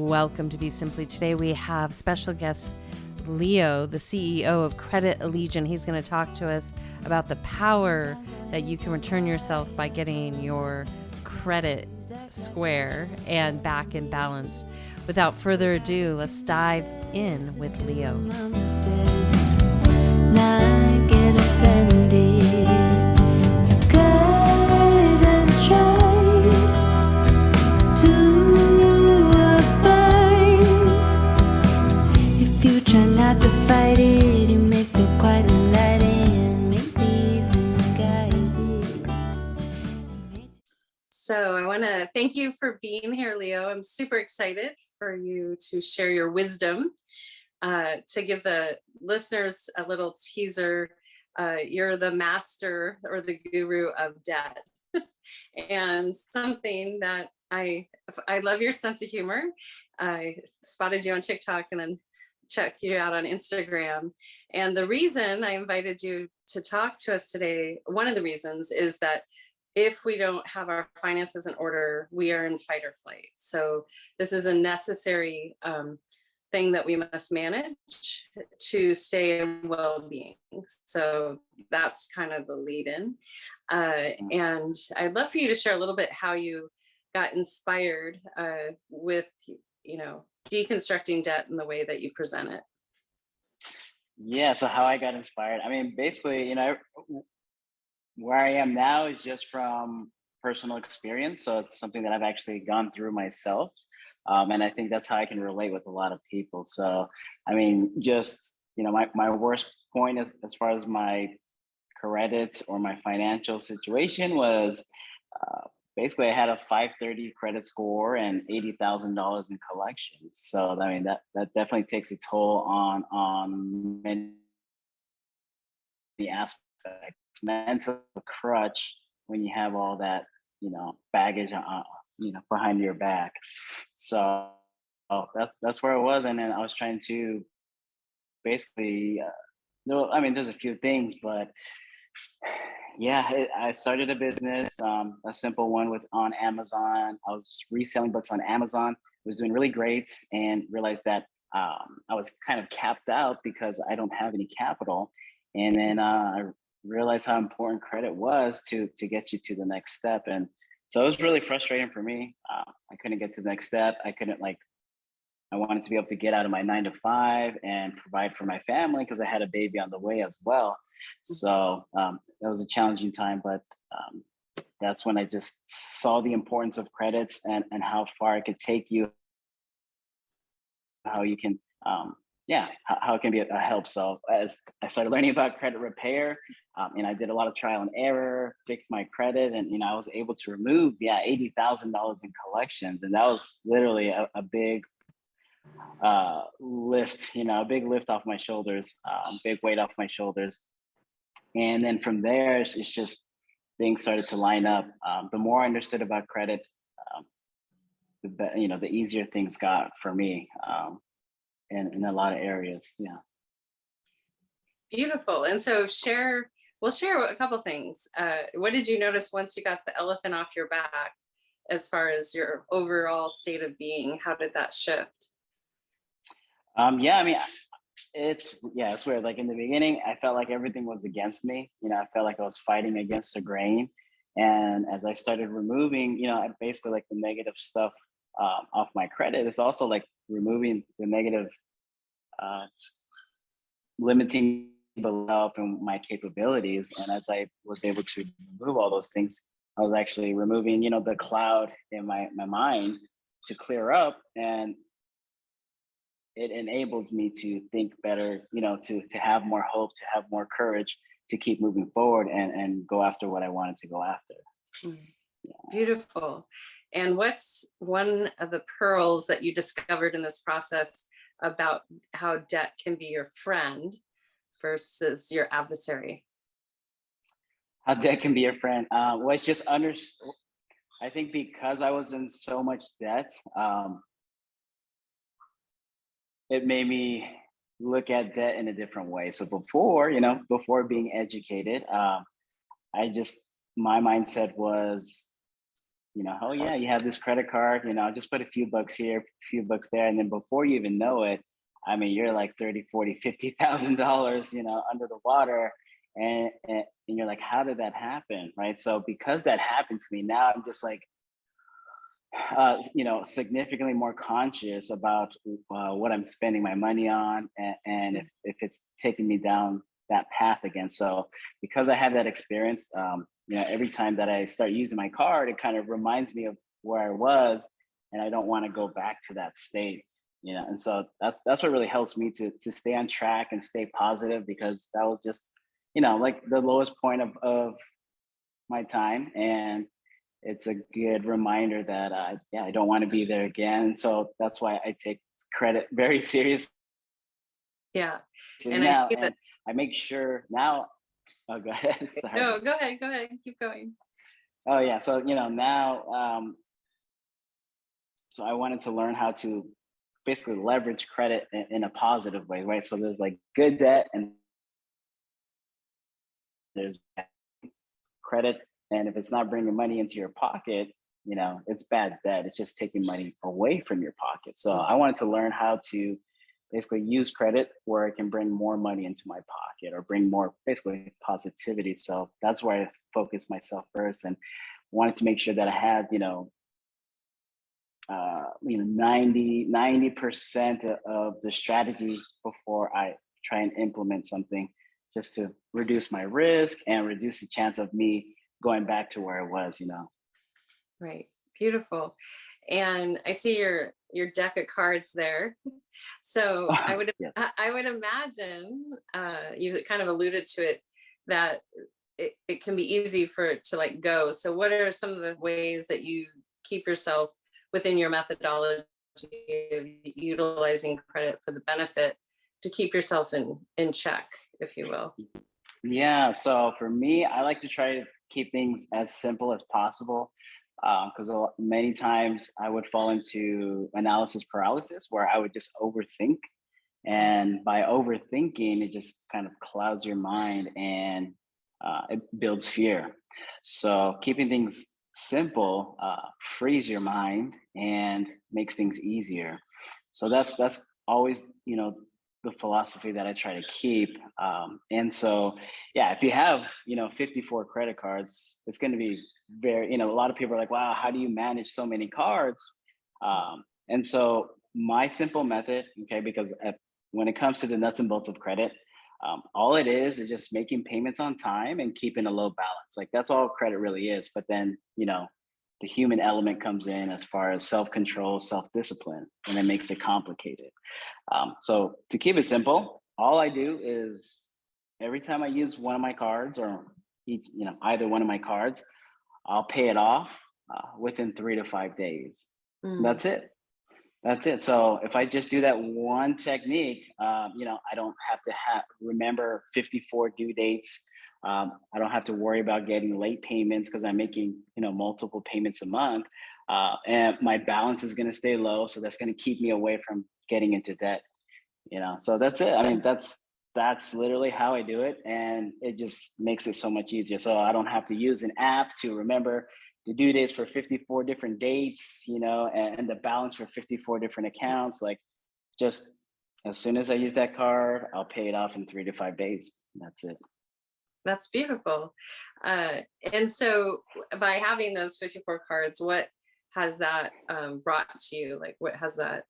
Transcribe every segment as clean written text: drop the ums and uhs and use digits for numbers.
welcome to BeSimply. Today we have special guest Leo, the CEO of Credit Allegiant. He's going to talk to us about the power that you can return yourself by getting your credit square and back in balance. Without further ado, let's dive in with Leo. Try not to fight it, you may feel quite light and maybe even guided. So I want to thank you for being here, Leo. I'm super excited for you to share your wisdom. To give the listeners a little teaser, you're the master or the guru of debt. And something that I love your sense of humor. I spotted you on TikTok and then check you out on Instagram. And the reason I invited you to talk to us today, one of the reasons is that if we don't have our finances in order, we are in fight or flight. So this is a necessary thing that we must manage to stay in well-being. So that's kind of the lead in. And I'd love for you to share a little bit how you got inspired with, deconstructing debt in the way that you present it. Yeah, so how I got inspired. I mean, basically, where I am now is just from personal experience. So it's something that I've actually gone through myself. And I think that's how I can relate with a lot of people. So, I mean, just, my worst point as far as my credit or my financial situation was basically I had a 530 credit score and $80,000 in collections. So, I mean, that definitely takes a toll on many aspects. Mental crutch when you have all that, baggage, behind your back. So that's where I was. And then I was trying to basically, there's a few things, but yeah, I started a business, a simple one on Amazon. I was reselling books on Amazon. It was doing really great and realized that I was kind of capped out because I don't have any capital. And then I realized how important credit was to get you to the next step. And so it was really frustrating for me. I couldn't get to the next step. I wanted to be able to get out of my 9 to 5 and provide for my family because I had a baby on the way as well. So that was a challenging time, but that's when I just saw the importance of credits and how far it could take you, how you can, how it can be a help. So as I started learning about credit repair, and I did a lot of trial and error, fixed my credit, and I was able to remove $80,000 in collections, and that was literally a big lift, a big lift off my shoulders, big weight off my shoulders. And then from there, it's just things started to line up. The more I understood about credit, the easier things got for me. In a lot of areas. Yeah. Beautiful. And so we'll share a couple things. What did you notice once you got the elephant off your back as far as your overall state of being? How did that shift? It's weird. Like in the beginning, I felt like everything was against me. I felt like I was fighting against the grain. And as I started removing, basically like the negative stuff off my credit, it's also like removing the negative, limiting myself and my capabilities. And as I was able to remove all those things, I was actually removing, the cloud in my mind to clear up. And it enabled me to think better, to have more hope, to have more courage, to keep moving forward and go after what I wanted to go after. Yeah. Beautiful. And what's one of the pearls that you discovered in this process about how debt can be your friend versus your adversary? How debt can be your friend was just I think because I was in so much debt, it made me look at debt in a different way. So before being educated, my mindset was oh yeah, you have this credit card, just put a few bucks here, a few bucks there. And then before you even know it, I mean, you're like 30, 40, $50,000, under the water. And you're like, how did that happen? Right. So because that happened to me, now I'm just like, significantly more conscious about what I'm spending my money on, and if it's taking me down that path again. So because I have that experience, every time that I start using my card, it kind of reminds me of where I was, and I don't want to go back to that state. And so that's what really helps me to stay on track and stay positive, because that was just, like the lowest point of my time. And it's a good reminder that yeah, I don't want to be there again. So that's why I take credit very seriously Yeah. And I now, see that. and I make sure now. Oh, go ahead. Sorry. No, go ahead. Go ahead. Keep going. Oh yeah. So now, so I wanted to learn how to basically leverage credit in a positive way, right? So there's like good debt and there's bad credit, and if it's not bringing money into your pocket, it's bad debt. It's just taking money away from your pocket. So I wanted to learn how to basically use credit where it can bring more money into my pocket or bring more basically positivity. So that's where I focused myself first, and wanted to make sure that I had, 90% of the strategy before I try and implement something, just to reduce my risk and reduce the chance of me going back to where I was. Right. Beautiful. And I see your deck of cards there. So Yeah. I would imagine you kind of alluded to it, that it can be easy for it to like go. So what are some of the ways that you keep yourself within your methodology of utilizing credit for the benefit, to keep yourself in check, if you will? Yeah. So for me, I like to try to keep things as simple as possible, because many times I would fall into analysis paralysis where I would just overthink. And by overthinking, it just kind of clouds your mind, and it builds fear. So keeping things simple frees your mind and makes things easier. So that's always, the philosophy that I try to keep. And so, yeah, if you have, 54 credit cards, it's going to be very, a lot of people are like, wow, how do you manage so many cards? And so my simple method, okay, because when it comes to the nuts and bolts of credit, all it is just making payments on time and keeping a low balance. Like that's all credit really is. But then, the human element comes in as far as self-control, self-discipline, and it makes it complicated. So to keep it simple, all I do is every time I use one of my cards, or either one of my cards, I'll pay it off within 3 to 5 days. Mm. That's it. That's it. So if I just do that one technique, I don't have to remember 54 due dates. I don't have to worry about getting late payments because I'm making, multiple payments a month. And my balance is going to stay low. So that's going to keep me away from getting into debt. So that's it. I mean, that's literally how I do it. And it just makes it so much easier. So I don't have to use an app to remember the due dates for 54 different dates, and the balance for 54 different accounts. Like, just as soon as I use that card, I'll pay it off in 3 to 5 days. That's it. That's beautiful. And so by having those 54 cards, what has that brought to you? Like, what has that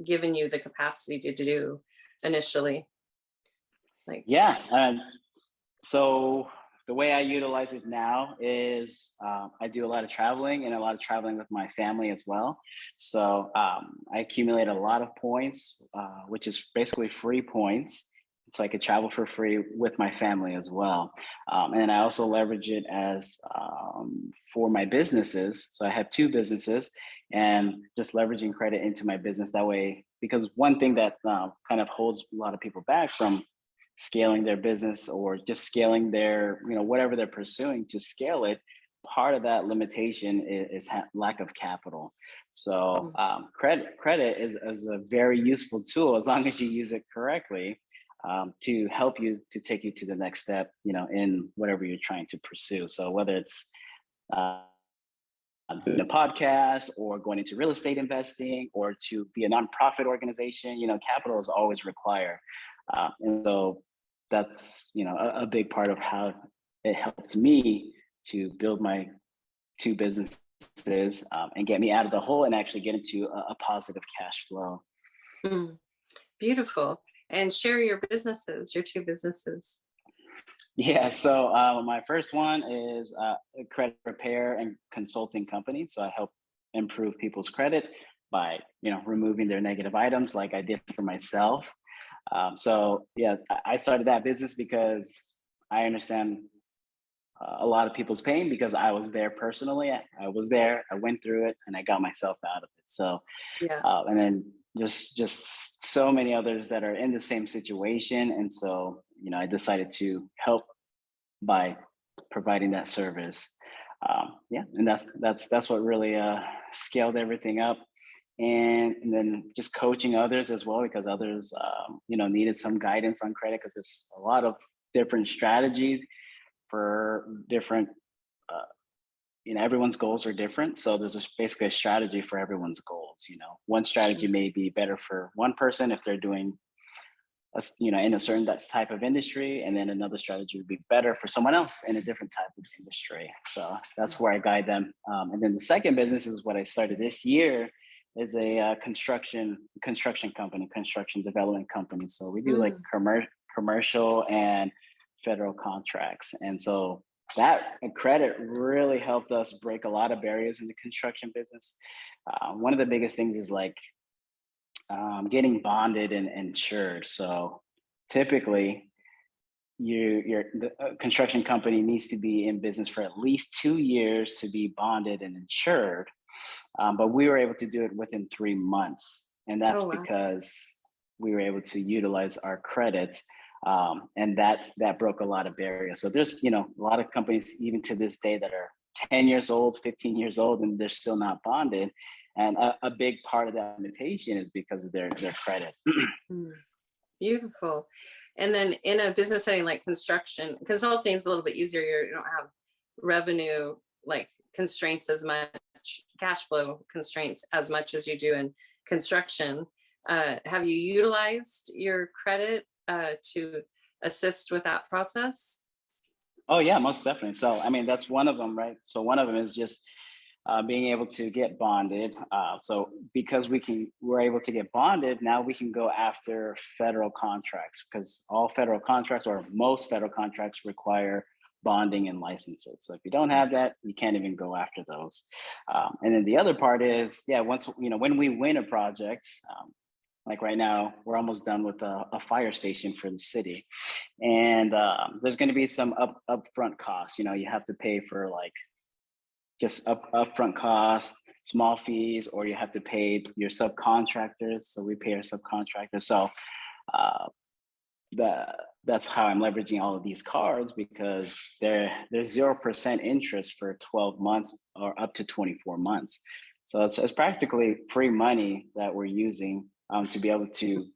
given you the capacity to do initially? Like, Yeah. So the way I utilize it now is I do a lot of traveling, and a lot of traveling with my family as well. So I accumulate a lot of points, which is basically free points. So I could travel for free with my family as well. And then I also leverage it as for my businesses. So I have two businesses, and just leveraging credit into my business that way. Because one thing that kind of holds a lot of people back from scaling their business, or just scaling their, whatever they're pursuing to scale it, part of that limitation is lack of capital. So credit is a very useful tool as long as you use it correctly, to help you to take you to the next step, in whatever you're trying to pursue. So whether it's doing a podcast or going into real estate investing or to be a nonprofit organization. Capital is always required. And so that's, a big part of how it helped me to build my two businesses and get me out of the hole and actually get into a positive cash flow. Mm, beautiful. And share your businesses, your two businesses. Yeah, so my first one is a credit repair and consulting company. So I help improve people's credit by, removing their negative items like I did for myself. So yeah, I started that business because I understand a lot of people's pain because I was there personally. I was there, I went through it, and I got myself out of it. So, Yeah. and then just so many others that are in the same situation. And so, I decided to help by providing that service. Yeah, and that's what really scaled everything up. And then just coaching others as well, because others, needed some guidance on credit because there's a lot of different strategies for different, everyone's goals are different. So there's just basically a strategy for everyone's goals. One strategy may be better for one person if they're doing, in a certain type of industry, and then another strategy would be better for someone else in a different type of industry. So that's where I guide them. And then the second business is what I started this year, is a construction company, construction development company. So we do like commercial and federal contracts. And so that credit really helped us break a lot of barriers in the construction business. One of the biggest things is like getting bonded and insured. So typically the construction company needs to be in business for at least 2 years to be bonded and insured. But we were able to do it within 3 months. And that's because we were able to utilize our credit. And that broke a lot of barriers. So there's, a lot of companies even to this day that are 10 years old, 15 years old, and they're still not bonded. And a big part of that limitation is because of their credit. Beautiful. And then in a business setting like construction, consulting is a little bit easier. You don't have revenue like constraints as much, cash flow constraints as much as you do in construction. Have you utilized your credit to assist with that process? Oh yeah, most definitely. So I mean, that's one of them, right? So one of them is just being able to get bonded. So because we're able to get bonded, now we can go after federal contracts, because all federal contracts or most federal contracts require bonding and licenses. So if you don't have that, you can't even go after those. And then the other part is, once, when we win a project, like right now, we're almost done with a fire station for the city. And there's going to be some upfront costs. You have to pay for like just upfront costs, small fees, or you have to pay your subcontractors. So we pay our subcontractors. So that's how I'm leveraging all of these cards, because there's 0% interest for 12 months or up to 24 months. So it's practically free money that we're using to be able to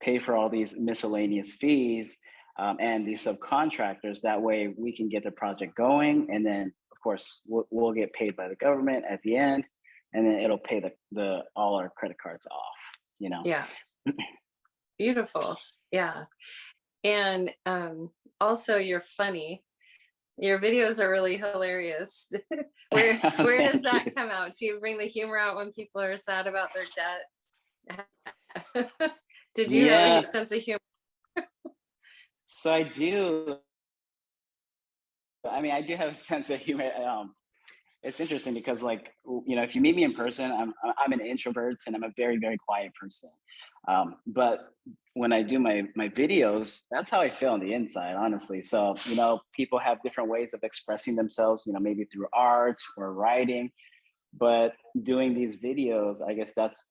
pay for all these miscellaneous fees and these subcontractors. That way we can get the project going, and then of course we'll get paid by the government at the end, and then it'll pay the all our credit cards off. Yeah. Beautiful. Yeah. And also you're funny. Your videos are really hilarious. Where does that come out? Do you bring the humor out when people are sad about their debt? Did you have a sense of humor? So I do. I mean, I do have a sense of humor. It's interesting because, like, if you meet me in person, I'm an introvert and I'm a very, very quiet person. But when I do my videos, that's how I feel on the inside, honestly. So, people have different ways of expressing themselves, maybe through art or writing. But doing these videos, I guess that's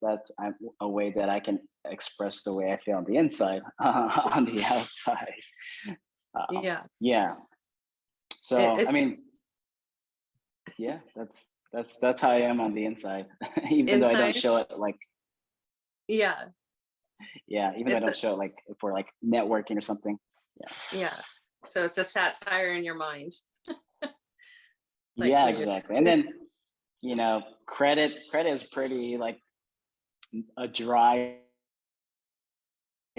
a way that I can express the way I feel on the inside, on the outside. Yeah. So I mean, yeah, that's how I am on the inside, even though I don't show it like. Yeah. Yeah, even though I don't show it like for like networking or something. Yeah. So it's a satire in your mind. Yeah, exactly. And then credit is pretty like a dry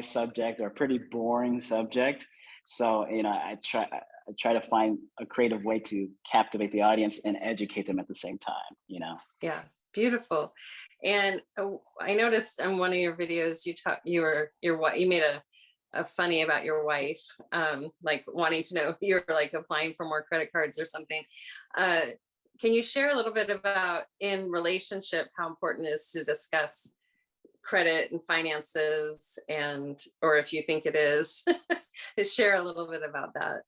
subject or a pretty boring subject. So, I try to find a creative way to captivate the audience and educate them at the same time. Yeah, beautiful. And I noticed on one of your videos you made a funny about your wife, like wanting to know you're like applying for more credit cards or something. Uh, can you share a little bit about in relationship how important it is to discuss credit and finances, and or if you think it is, share a little bit about that.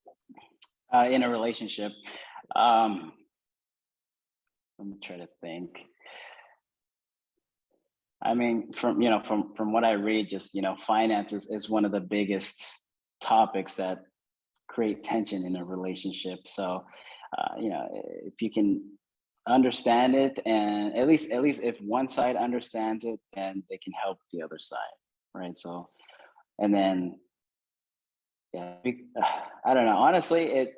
In a relationship. Um, Let me try to think. I mean, from what I read, just finances is one of the biggest topics that create tension in a relationship. So, if you can understand it, and at least if one side understands it, then they can help the other side, right? So, and then yeah, I don't know. Honestly,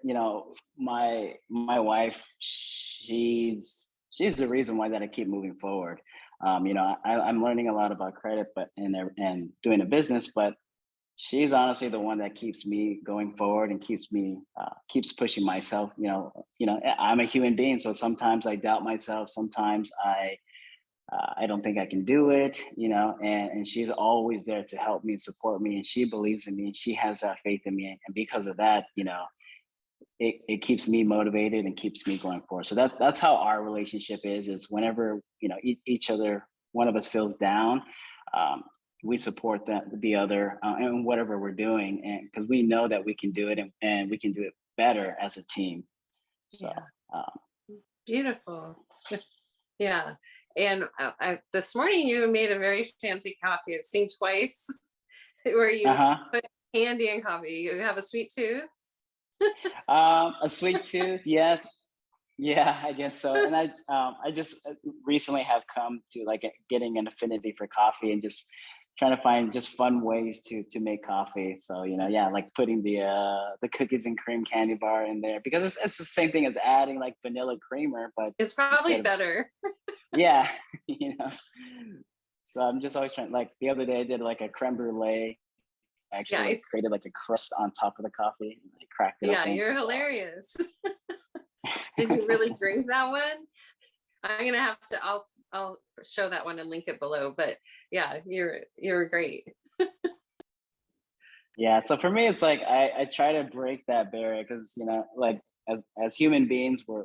my wife, she's the reason why that I keep moving forward. I'm learning a lot about credit, but and doing a business, but she's honestly the one that keeps me going forward and keeps pushing myself. I'm a human being, so sometimes I doubt myself. Sometimes I don't think I can do it, and she's always there to help me and support me. And she believes in me and she has that faith in me. And because of that, it keeps me motivated and keeps me going forward. So that's how our relationship is whenever, each other, one of us feels down, um, we support the other in whatever we're doing. And because we know that we can do it, and we can do it better as a team. So, Yeah, um, beautiful. Yeah. And this morning you made a very fancy coffee. I've seen twice where you uh-huh. put candy in coffee. You have a sweet tooth. A sweet tooth, yes. Yeah, I guess so. And I just recently have come to like getting an affinity for coffee and just trying to find just fun ways to make coffee. So, yeah, like putting the cookies and cream candy bar in there, because it's the same thing as adding like vanilla creamer, but It's probably instead of, better. yeah, you know. So I'm just always trying. Like the other day, I did like a creme brulee. I actually like Yes. created like a crust on top of the coffee and I cracked it Yeah, open. you're So hilarious. Did you really drink that one? I'm gonna have to. I'll show that one and link it below. But yeah, you're great. yeah, so for me, it's like I try to break that barrier because like as human beings, we're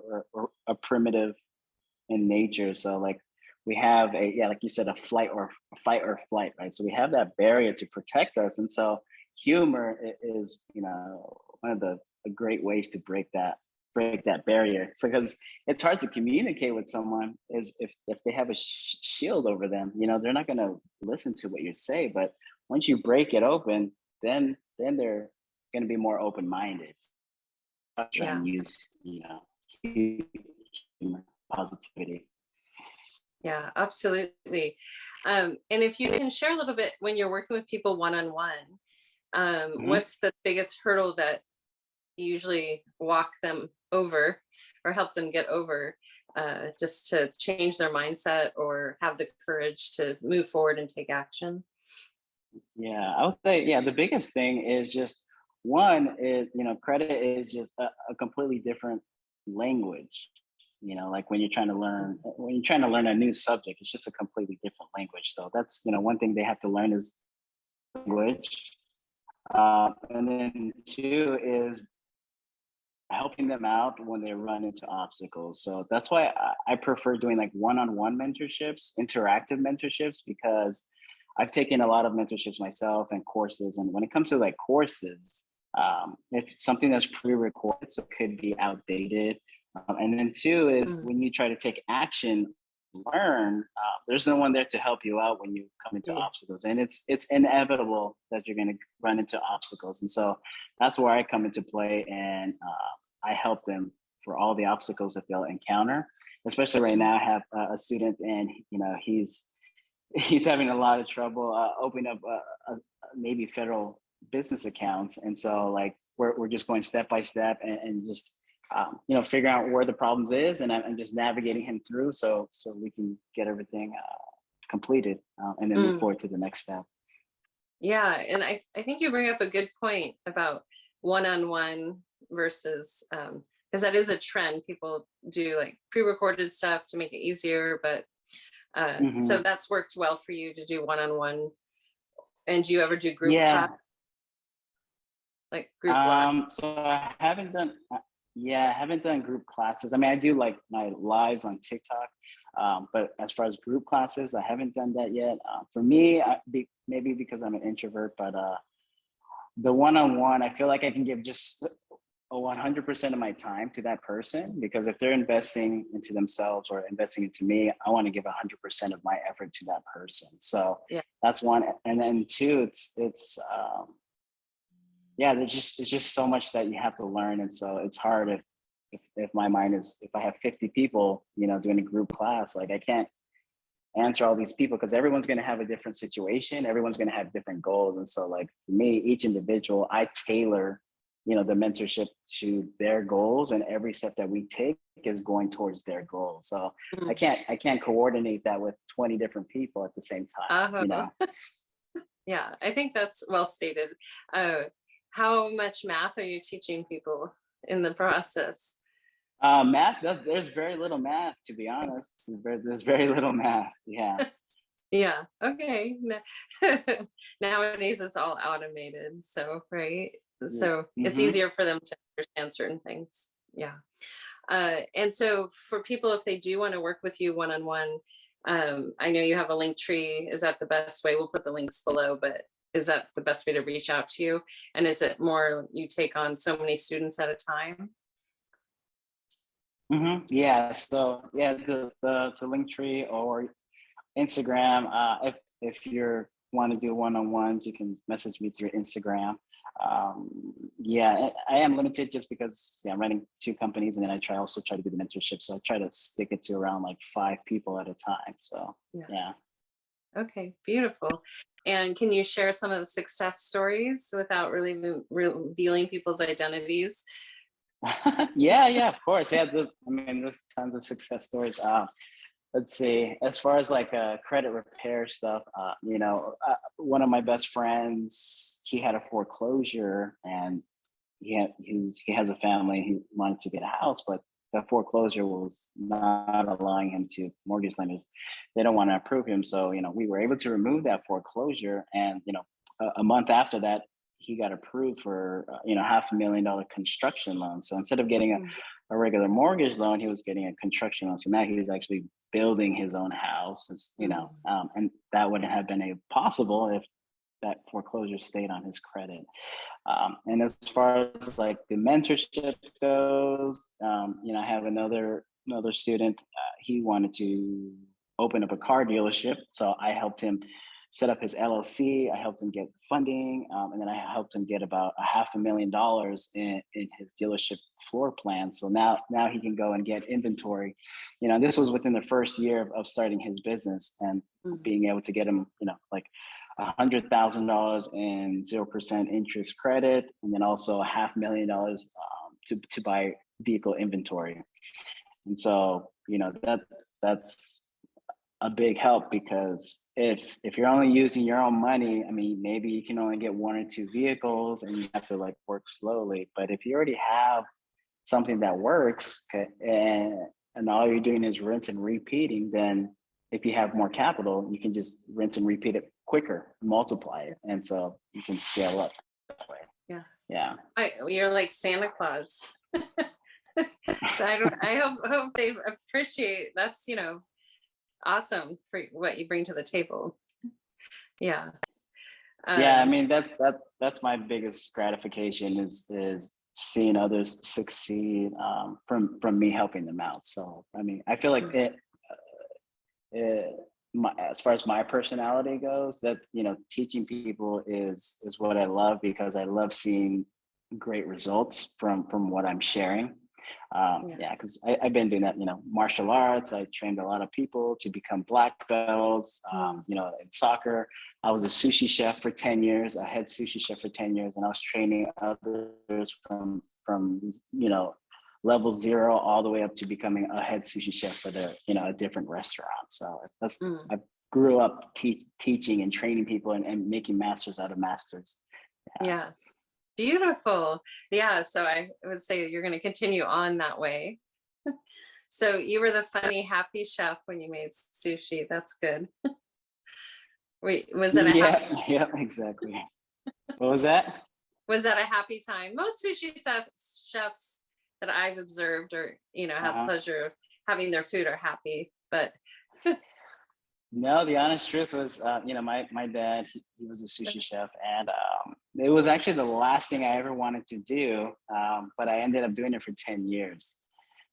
a primitive in nature. So like we have like you said, a fight or flight, right? So we have that barrier to protect us, and so humor is one of the great ways to break that barrier. So because it's hard to communicate with someone is if they have a shield over them, they're not going to listen to what you say. But once you break it open, then they're going to be more open minded. Try Yeah, and use humor, positivity. yeah, absolutely. And if you can share a little bit when you're working with people one on one, Mhm. what's the biggest hurdle that you usually walk them over or help them get over, just to change their mindset or have the courage to move forward and take action? Yeah, I would say, yeah, the biggest thing is just one is, credit is just a completely different language. Like when you're trying to learn a new subject, it's just a completely different language. So that's, one thing they have to learn is language. And then two is helping them out when they run into obstacles. So that's why I prefer doing like one-on-one mentorships, interactive mentorships, because I've taken a lot of mentorships myself and courses. And when it comes to like courses, it's something that's pre-recorded, so it could be outdated. And then two is Mm, when you try to take action, learn, there's no one there to help you out when you come into yeah, obstacles, and it's inevitable that you're going to run into obstacles. And so that's where I come into play, and I help them for all the obstacles that they'll encounter. Especially right mm, now, I have a student, and he's having a lot of trouble opening up maybe federal business accounts, and so like we're just going step by step and just figuring out where the problems is, and I'm just navigating him through so we can get everything completed, and then move Mm. forward to the next step. Yeah, and I think you bring up a good point about one-on-one versus because that is a trend. People do like pre-recorded stuff to make it easier, but so Hmm. that's worked well for you to do one-on-one. And do you ever do group class, Yeah. like group live? So I haven't done, yeah, I haven't done group classes. I mean, I do like my lives on TikTok, but as far as group classes, I haven't done that yet. For me, maybe because I'm an introvert, but the one-on-one, I feel like I can give just a 100% of my time to that person, because if they're investing into themselves or investing into me, I want to give 100% of my effort to that person. So Yeah. that's one. And then two, it's yeah, there's just so much that you have to learn, and so it's hard if my mind is, if I have 50 people, doing a group class, like I can't answer all these people because everyone's going to have a different situation, everyone's going to have different goals, and so like for me, each individual, I tailor, the mentorship to their goals, and every step that we take is going towards their goals. So Mm. I can't coordinate that with 20 different people at the same time. Yeah, I think that's well stated. How much math are you teaching people in the process? Math, there's very little math, to be honest. There's very little math. Yeah. Yeah. Okay. Nowadays it's all automated. So, right. So it's Mm-hmm. easier for them to understand certain things. Yeah. And so for people, if they do want to work with you one-on-one, I know you have a link tree. Is that the best way? We'll put the links below, but is that the best way to reach out to you? And is it more you take on so many students at a time? Mm-hmm. Yeah. So yeah, the link tree or Instagram. If you want to do one-on-ones, you can message me through Instagram. Yeah, I am limited just because I'm running two companies, and then I also try to do the mentorship. So I try to stick it to around like 5 people at a time. So Yeah. yeah. Okay, beautiful. And can you share some of the success stories without really revealing people's identities? Yeah, of course. Yeah, there's tons of success stories. Let's see. As far as like credit repair stuff, one of my best friends, he had a foreclosure, and he has a family. He wanted to get a house, but the foreclosure was not allowing him to. Mortgage lenders, they don't want to approve him. So we were able to remove that foreclosure, and a month after that, he got approved for $500,000 construction loan. So instead of getting Mm. a regular mortgage loan, he was getting a construction loan. So now he's actually building his own house. And that wouldn't have been possible if that foreclosure stayed on his credit. And as far as like the mentorship goes, I have another student. He wanted to open up a car dealership, so I helped him set up his LLC. I helped him get funding, and then I helped him get about $500,000 in his dealership floor plan. So now he can go and get inventory. This was within the first year of starting his business, and being able to get him, like $100,000 in 0% interest credit, and then also $500,000 to buy vehicle inventory. And so that's a big help, because if you're only using your own money, I mean, maybe you can only get one or two vehicles, and you have to like work slowly. But if you already have something that works, and all you're doing is rinse and repeating, then if you have more capital, you can just rinse and repeat it quicker, multiply it, and so you can scale up that way. Yeah. Yeah. You're like Santa Claus. I hope they appreciate that's awesome for what you bring to the table. Yeah. Yeah, I Um, mean that's my biggest gratification is seeing others succeed, from me helping them out. So I mean, I feel like as far as my personality goes, that teaching people is what I love, because I love seeing great results from what I'm sharing. yeah. Yeah, because I've been doing that, martial arts. I trained a lot of people to become black belts. Mm. In soccer, I was a sushi chef for 10 years. I had sushi chef for 10 years, and I was training others from level 0 all the way up to becoming a head sushi chef for the, a different restaurant. So I grew up teaching and training people and making masters out of masters. Yeah. Beautiful. Yeah. So I would say you're going to continue on that way. So you were the funny, happy chef when you made sushi. That's good. Wait, was it a happy? Yeah, exactly. What was that? Was that a happy time? Most chefs that I've observed or, have pleasure of having their food are happy, but. No, the honest truth was, my dad, he was a sushi chef, and it was actually the last thing I ever wanted to do, but I ended up doing it for 10 years.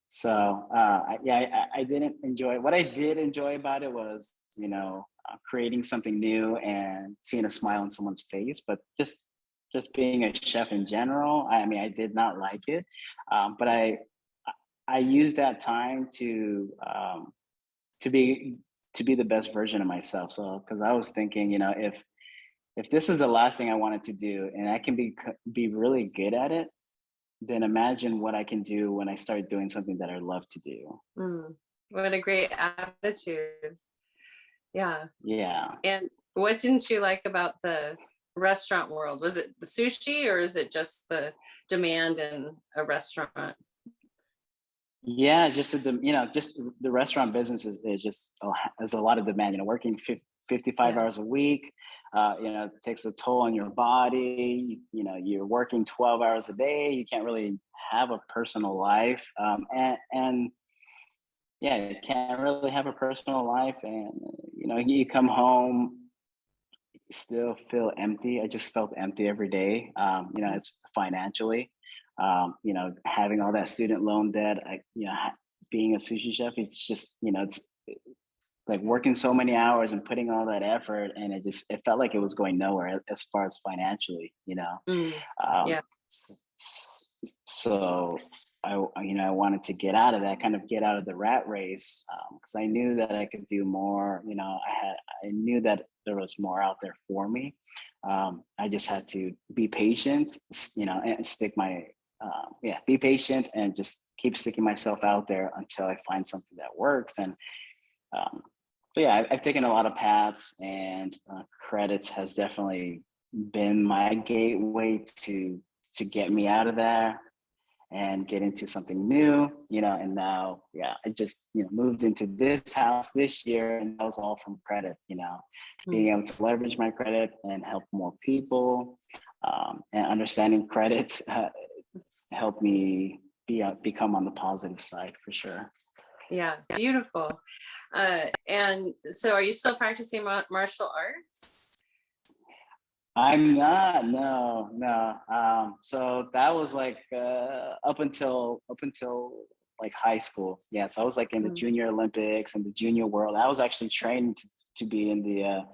So I didn't enjoy it. What I did enjoy about it was, creating something new and seeing a smile on someone's face, but just being a chef in general, I mean, I did not like it, but I used that time to be the best version of myself. So, because I was thinking, if this is the last thing I wanted to do, and I can be really good at it, then imagine what I can do when I start doing something that I love to do. What a great attitude. Yeah. Yeah. And what didn't you like about the restaurant world? Was it the sushi, or is it just the demand in a restaurant? Yeah, just the restaurant business is just there's a lot of demand. Working 55 hours a week, it takes a toll on your body. You're working 12 hours a day. You can't really have a personal life, and yeah, you can't really have a personal life. And you come home, still feel empty. I just felt empty every day. It's financially. Having all that student loan debt, being a sushi chef, it's just, it's like working so many hours and putting all that effort, and it felt like it was going nowhere as far as financially, Yeah. So I wanted to get out of that, kind of get out of the rat race, because I knew that I could do more. I knew that there was more out there for me. I just had to be patient, and stick my be patient and just keep sticking myself out there until I find something that works. And but yeah, I've taken a lot of paths, and credit has definitely been my gateway to get me out of there and get into something new, and now, I just, moved into this house this year, and that was all from credit, being able to leverage my credit and help more people, and understanding credit helped me become on the positive side for sure. Yeah, beautiful. And so are you still practicing martial arts? I'm not, no. So that was like up until like high school. Yeah, so I was like in the Junior Olympics and the Junior World. I was actually trained to be in the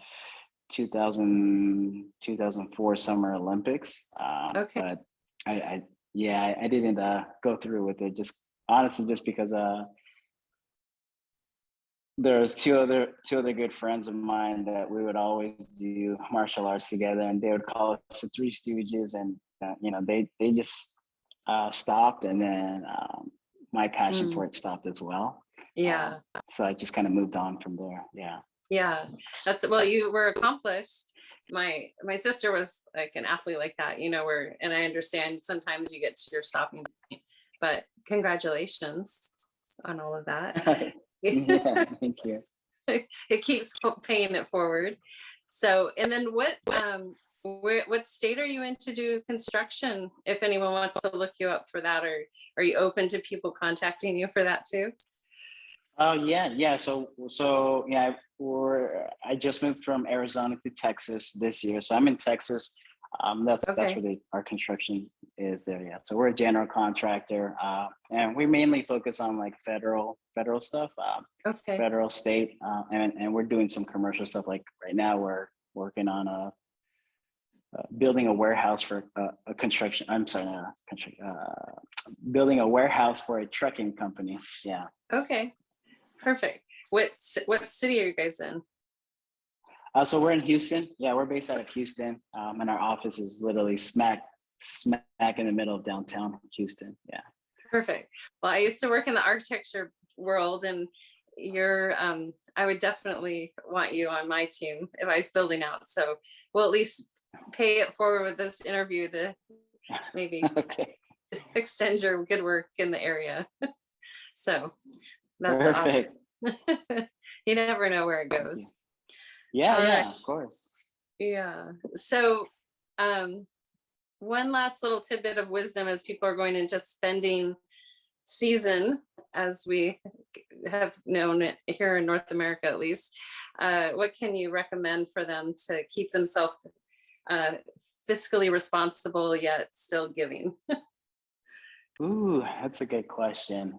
2004 Summer Olympics. Okay. But I didn't go through with it, just honestly, just because there's two other good friends of mine that we would always do martial arts together, and they would call us the Three Stooges, and they just stopped, and then my passion for it stopped as well. Yeah. So I just kind of moved on from there. Yeah. Yeah, well, you were accomplished. My sister was like an athlete like that, and I understand sometimes you get to your stopping point, but congratulations on all of that. Yeah, thank you. It keeps paying it forward. So, and then what state are you in to do construction? If anyone wants to look you up for that, or are you open to people contacting you for that too? Oh yeah. So yeah, I just moved from Arizona to Texas this year, so I'm in Texas. That's where our construction is there. Yeah, so we're a general contractor, and we mainly focus on like federal stuff, federal, state, and we're doing some commercial stuff. Like right now, we're working on building a warehouse for a construction. I'm sorry, building a warehouse for a trucking company. Yeah. Okay. Perfect. What city are you guys in? So we're in Houston. Yeah, we're based out of Houston, and our office is literally smack in the middle of downtown Houston. Yeah. Perfect. Well, I used to work in the architecture world, and I would definitely want you on my team if I was building out. So we'll at least pay it forward with this interview to maybe Okay, extend your good work in the area. So that's perfect. awesome. You never know where it goes. Yeah, All right. yeah, of course. Yeah. So, one last little tidbit of wisdom as people are going into spending season, as we have known it here in North America, at least. What can you recommend for them to keep themselves fiscally responsible yet still giving? Ooh, that's a good question.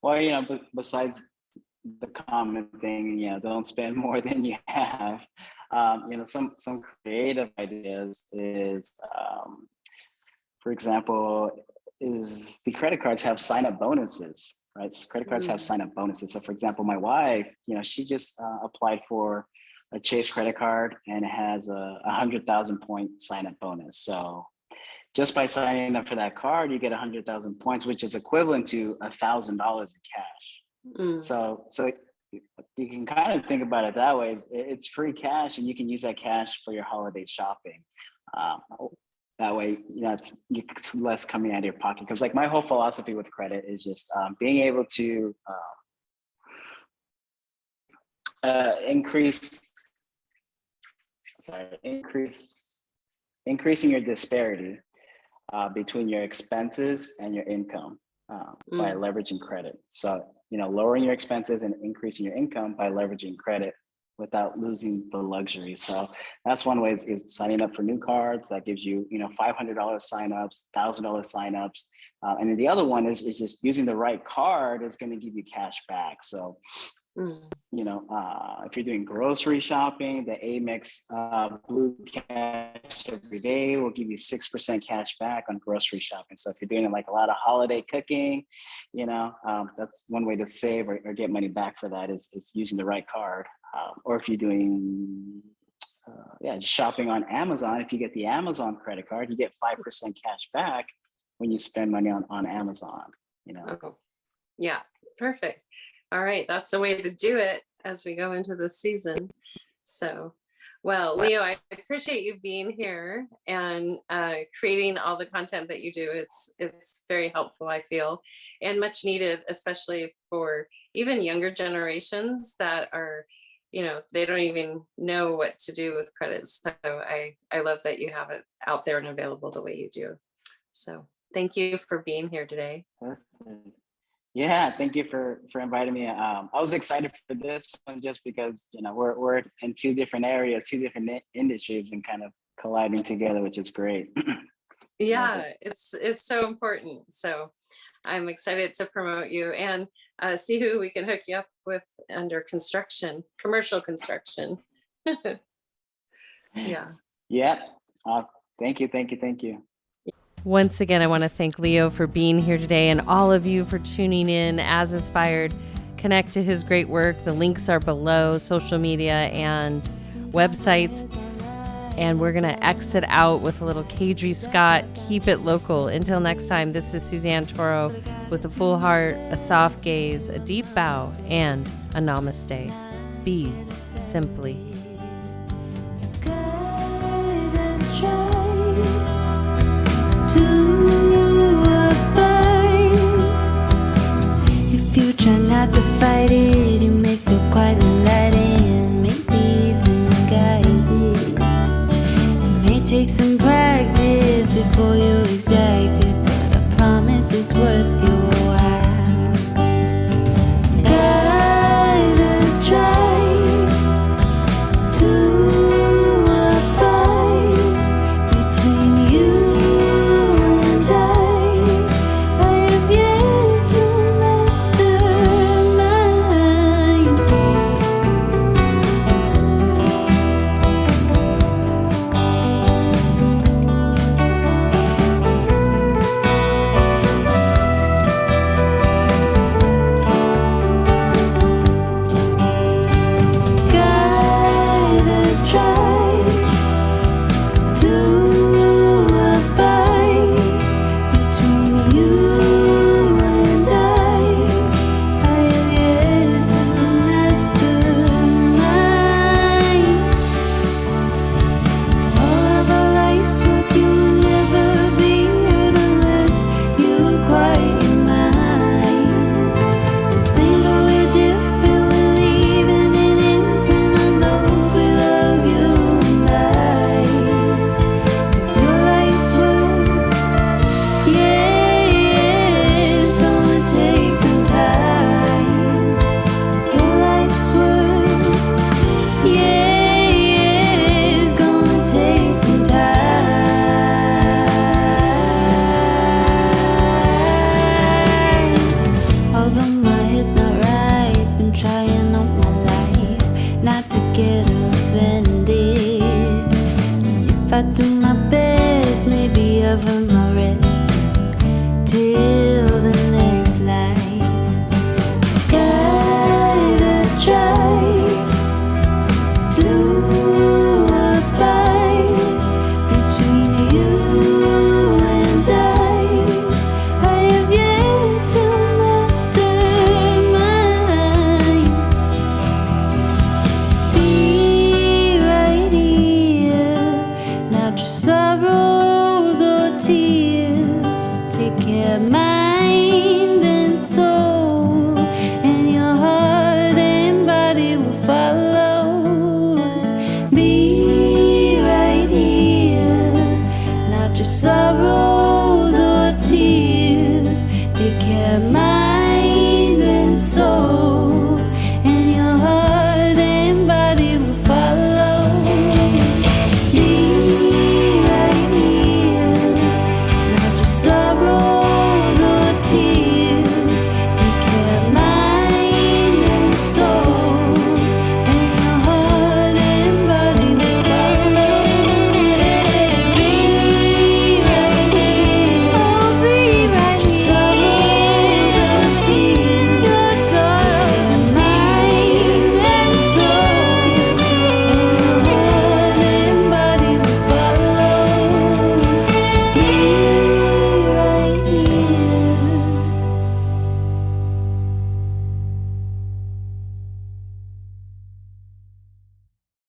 Well, besides the common thing, don't spend more than you have. Some creative ideas is, for example, is the credit cards have sign up bonuses, right? So credit cards have sign up bonuses. So, for example, my wife, she just applied for a Chase credit card, and it has a 100,000 point sign up bonus. So just by signing up for that card, you get 100,000 points, which is equivalent to $1,000 in cash. So you can kind of think about it that way. It's free cash, and you can use that cash for your holiday shopping. That way, it's less coming out of your pocket. Because like my whole philosophy with credit is just being able to increasing your disparity between your expenses and your income by leveraging credit. So, lowering your expenses and increasing your income by leveraging credit without losing the luxury. So that's one way is signing up for new cards. That gives you, $500 signups, $1,000 signups. And then the other one is just using the right card is going to give you cash back. So, if you're doing grocery shopping, the Amex Blue Cash every day will give you 6% cash back on grocery shopping. So if you're doing like a lot of holiday cooking, that's one way to save or get money back for that is using the right card. Or if you're doing just shopping on Amazon, if you get the Amazon credit card, you get 5% cash back when you spend money on Amazon. Oh, yeah, perfect. All right, that's a way to do it as we go into the season. So, well, Leo, I appreciate you being here and creating all the content that you do. It's very helpful, I feel, and much needed, especially for even younger generations that are, they don't even know what to do with credit. So I love that you have it out there and available the way you do. So thank you for being here today. Perfect. Yeah, thank you for inviting me. I was excited for this one just because we're in two different areas, two different industries, and kind of colliding together, which is great. Yeah, it's so important. So I'm excited to promote you and see who we can hook you up with under commercial construction. Yeah. Yeah. Thank you. Once again, I want to thank Leo for being here today and all of you for tuning in. As inspired, connect to his great work. The links are below, social media and websites. And we're going to exit out with a little Kadri Scott, Keep It Local. Until next time, this is Suzanne Toro with a full heart, a soft gaze, a deep bow, and a namaste. Be simply. If you try not to fight it, you may feel quite let in, maybe even guided. It may take some practice before you exact it, but I promise it's worth your while. Gotta try to abide between you and I have yet to master my pas tout